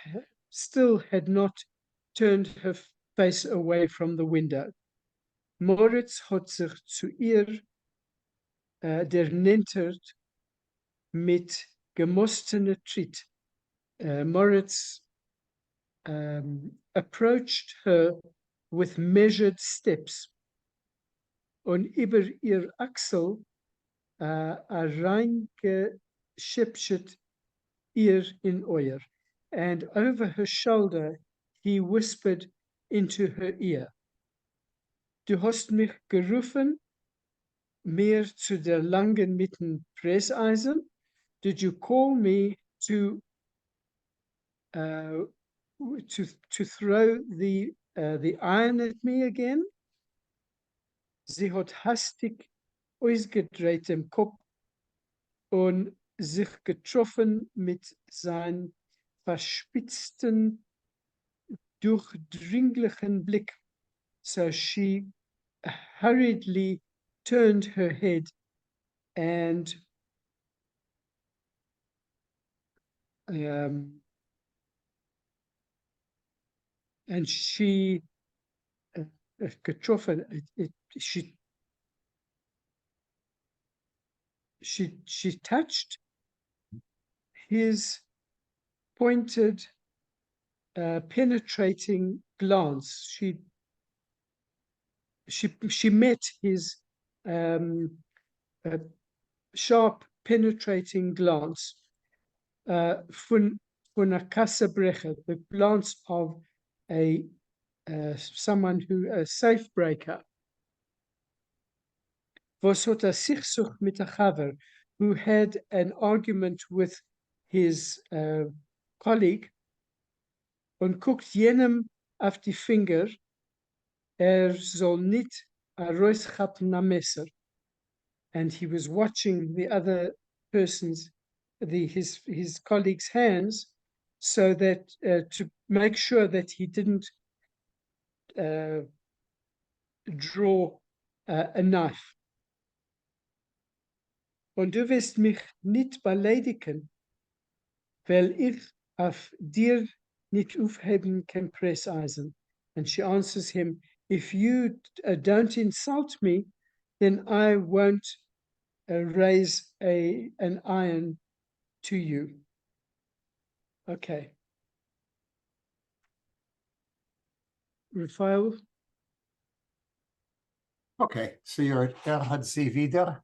S3: still had not turned her face away from the window. Moritz hat sich zu ihr dernentert mit gemostene Tritt. Moritz approached her with measured steps. Und über ihr Achsel reingeschipschet ear in oor, and over her shoulder he whispered into her ear. Du hast mich gerufen, mir zu der langen mitten Presseisen. Did you call me to throw the iron at me again? Sie hat hastig ausgedreht im Kopf und sich getroffen mit seinem verspitzten, durchdringlichen Blick. So she hurriedly turned her head and she getroffen. She touched his pointed, penetrating glance. She met his sharp, penetrating glance. Von a Kassabrecher, the glance of a someone a safe breaker. Was hat Sichsuch mit a Chaver, who had an argument with his colleague, und guckt jenem auf die Finger, soll nicht a rauschappen na Messer. And he was watching the other person's, his colleague's hands, so that to make sure that he didn't draw a knife. Und du wirst mich nicht beleidigen, weil ich auf dir nicht aufheben kann Presseisen. And she answers him, if you don't insult me, then I won't raise an iron to you. Okay. Raphael?
S1: Okay, so hat sie wieder.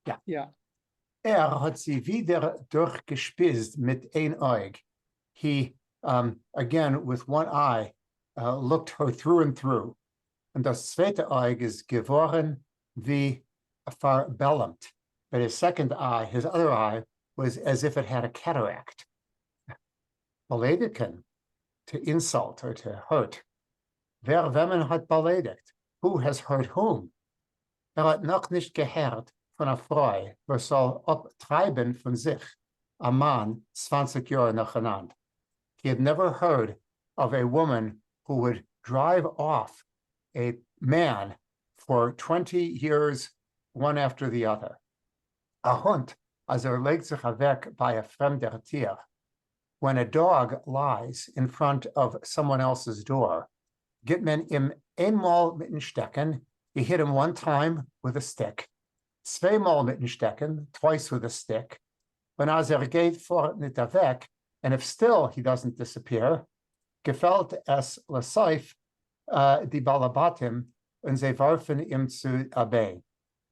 S1: Ja.
S3: Ja.
S1: Hat sie wieder durchgespitzt mit ein Auge. He, again, with one eye, looked her through and through. Und das zweite Auge ist geworden wie verbellend. But his second eye, his other eye, was as if it had a cataract. Beleidigen, to insult or to hurt. Wer wemmen hat beleidigt? Who has hurt whom? Hat noch nicht gehört von einer Frau, was soll abtreiben von sich, a man 20 Jahre nacheinander. He had never heard of a woman who would drive off a man for 20 years, one after the other. A Hund, als legt sich weg bei a fremder Tier. When a dog lies in front of someone else's door, get men im einmal mit den Stecken, you hit him one time with a stick, zweimal mit den Stecken, twice with a stick. When as geht fort nicht weg, and if still he doesn't disappear, gefällt es Lesaif die Balabatim, und sie werfen ihm zu Abe.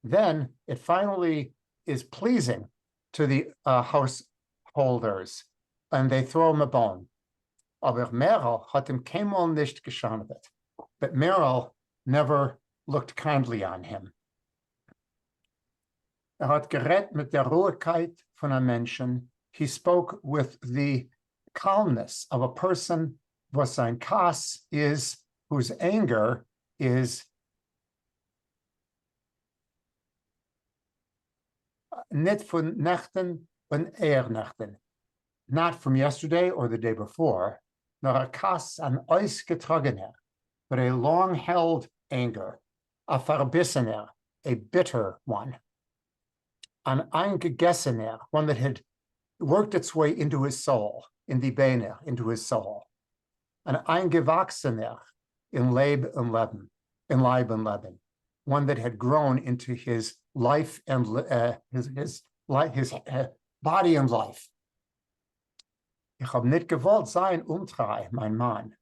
S1: Then it finally is pleasing to the householders, and they throw him a bone. Aber Merrill hat ihm keinmal nicht geschadet. But Merrill never looked kindly on him. Hat geredet mit der Ruhigkeit von einem Menschen. He spoke with the calmness of a person, was sein Kass is, whose anger is nicht von Nächten und Nächten. Not from yesterday or the day before, nor a Kass an ausgetragener, but a long-held anger, a verbissener, a bitter one, an eingegessener, one that had worked its way into his soul, in die Beine, into his soul, an eingewachsener, in Leib and Leben, one that had grown into his life and his body and life. Ich habe nicht gewollt sein untreu, mein Mann.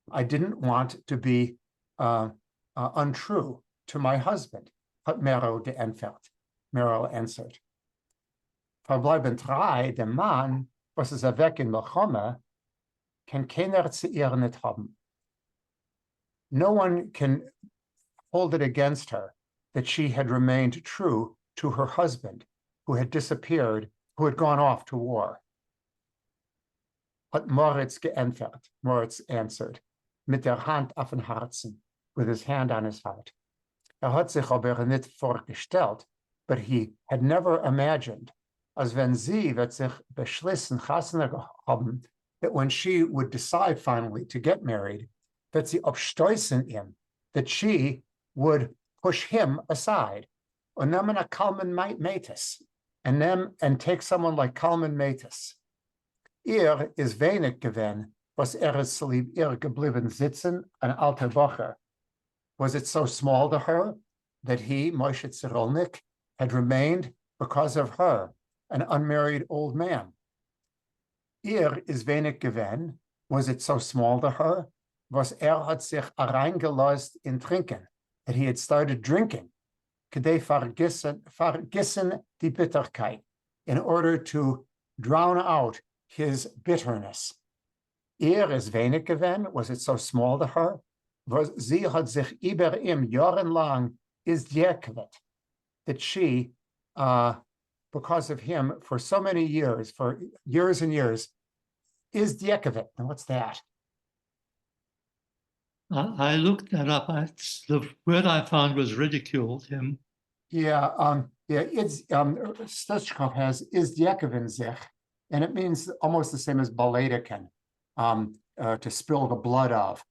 S1: I didn't want to be untrue to my husband, hat Merrill geantwortet. Merrill answered. Verbleiben treu dem Mann, was es weg in Milchome, kann keiner zu ihr nicht haben. No one can hold it against her that she had remained true to her husband, who had disappeared, who had gone off to war. Hat Moritz geantwortet. Moritz answered, mit der Hand auf den Herzen, with his hand on his heart. Hat sich aber nicht vorgestellt, but he had never imagined, als wenn sie wird sich beschließen, Chassaner haben, that when she would decide finally to get married, that sie abstoßen ihm, that she would push him aside, und nehmen a Kalman Metis, and take someone like Kalman Metis. Ihr is wenig gewesen, was is lieb ihr geblieben sitzen, an alter Bocher. Was it so small to her that he, Moshe Cyrulnik, had remained because of her, an unmarried old man? Ihr is wenig gewesen, was it so small to her, was hat sich reingelost in trinken, that he had started drinking, kedei vergessen die Bitterkeit, in order to drown out his bitterness. Ihr is wenig gewesen, was it so small to her, was sie hat sich über ihm jahrelang is diekvet, that she, because of him, for so many years, for years and years, is diekvet. Now, what's that?
S2: I looked that up. The word I found was ridiculed him.
S1: Yeah, it's Stuchkov has is diekevin zich, and it means almost the same as balediken, to spill the blood of,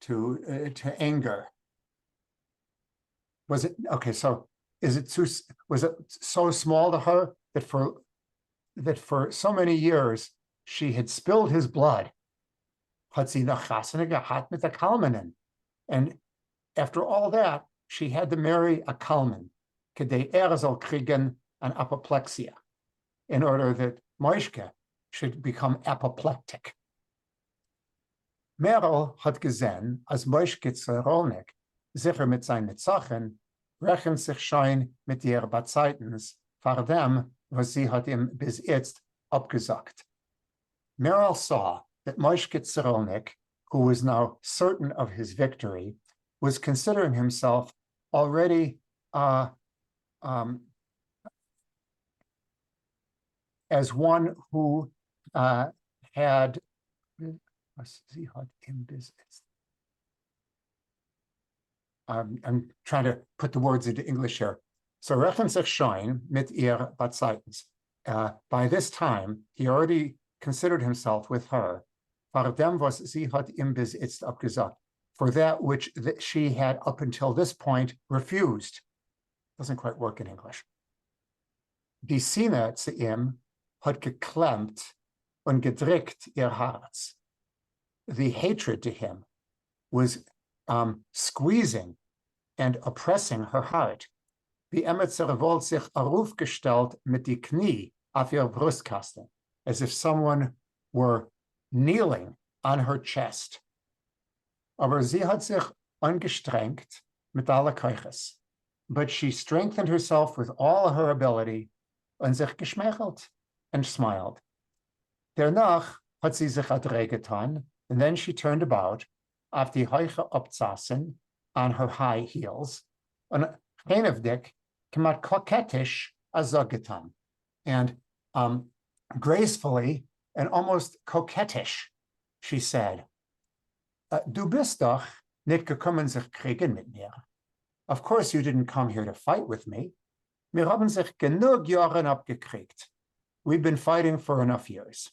S1: to anger. Was it okay? So was it so small to her that for so many years she had spilled his blood? Hat sie noch Chassaner gehabt mit der Kalmanin, and after all that, she had to marry a Kalman, kedei soll kriegen an apoplexia, in order that Moishke should become apoplectic. Merel hat gesehen, als Moishke Cyrulnik sicher mit seinen Sachen rechnet sich schon mit ihr Bezeitens vor dem, was sie hat ihm bis jetzt abgesagt. Merel saw that Moishke Cyrulnik, who was now certain of his victory, was considering himself already as one who had, I'm trying to put the words into English here. So rechnet sich schon mit ihr Bezeitens. By this time, he already considered himself with her, vor dem, was sie hat ihm bis jetzt abgesagt, for that which she had up until this point refused. Doesn't quite work in English. Die Sinne zu ihm hat geklemmt und gedrückt ihr Herz. The hatred to him was squeezing and oppressing her heart. Wie revolt sich aufgestellt mit die Knie auf ihr Brustkasten, as if someone were kneeling on her chest. Aber sie hat sich angestrengt mit aller Keuches. But she strengthened herself with all her ability und sich geschmeichelt and smiled. Danach hat sie sich adregetan, and then she turned about auf die Heuche Abzassen on her high heels, und Chenevdik kemat coquettish azogetan, and gracefully and almost coquettish, she said, Du bist doch nicht gekommen sich kriegen mit mir. Of course you didn't come here to fight with me. Wir haben sich genug Jahren abgekriegt. We've been fighting for enough years.